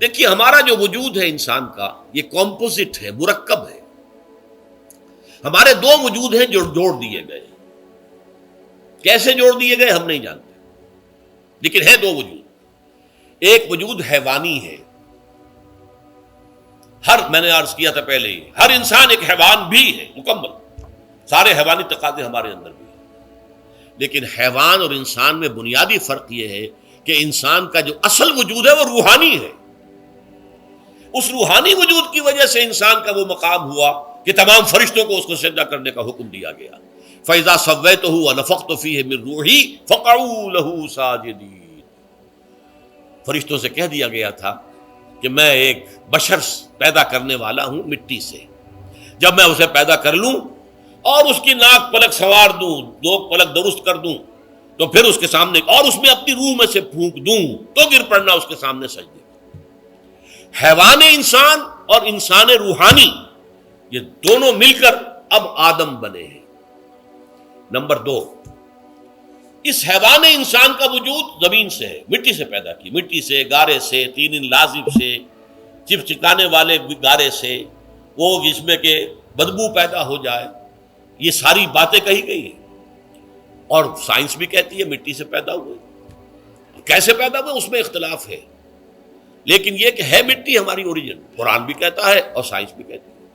دیکھیے ہمارا جو وجود ہے انسان کا یہ کمپوزٹ ہے، مرکب ہے. ہمارے دو وجود ہیں جو جوڑ دیے گئے. کیسے جوڑ دیے گئے ہم نہیں جانتے، لیکن ہے دو وجود. ایک وجود حیوانی ہے. میں نے عرض کیا تھا پہلے ہی، ہر انسان ایک حیوان بھی ہے مکمل. سارے حیوانی تقاضے ہمارے اندر بھی ہیں. لیکن حیوان اور انسان میں بنیادی فرق یہ ہے کہ انسان کا جو اصل وجود ہے وہ روحانی ہے. اس روحانی وجود کی وجہ سے انسان کا وہ مقام ہوا کہ تمام فرشتوں کو اس کو سجدہ کرنے کا حکم دیا گیا. فَإِذَا سَوَّيْتُهُ وَنَفَخْتُ فِيهِ مِن رُوحِي فَقَعُوا لَهُ سَاجِدِينَ. فرشتوں سے کہہ دیا گیا تھا کہ میں ایک بشر پیدا کرنے والا ہوں مٹی سے. جب میں اسے پیدا کر لوں اور اس کی ناک پلک سنوار دوں، دو پلک درست کر دوں، تو پھر اس کے سامنے اور اس میں اپنی روح میں سے پھونک دوں تو گر پڑنا اس کے سامنے سجدے. حیوان انسان اور انسان روحانی یہ دونوں مل کر اب آدم بنے ہیں. نمبر دو، اس حیوان انسان کا وجود زمین سے ہے، مٹی سے پیدا کی، مٹی سے، گارے سے، طین لازب سے، چپچکانے والے گارے سے، وہ جس میں کہ بدبو پیدا ہو جائے، یہ ساری باتیں کہی گئی ہیں. اور سائنس بھی کہتی ہے مٹی سے پیدا ہوئے. کیسے پیدا ہوئے اس میں اختلاف ہے، لیکن یہ کہ ہے مٹی ہماری اوریجن. قرآن بھی کہتا ہے اور سائنس بھی کہتی ہے.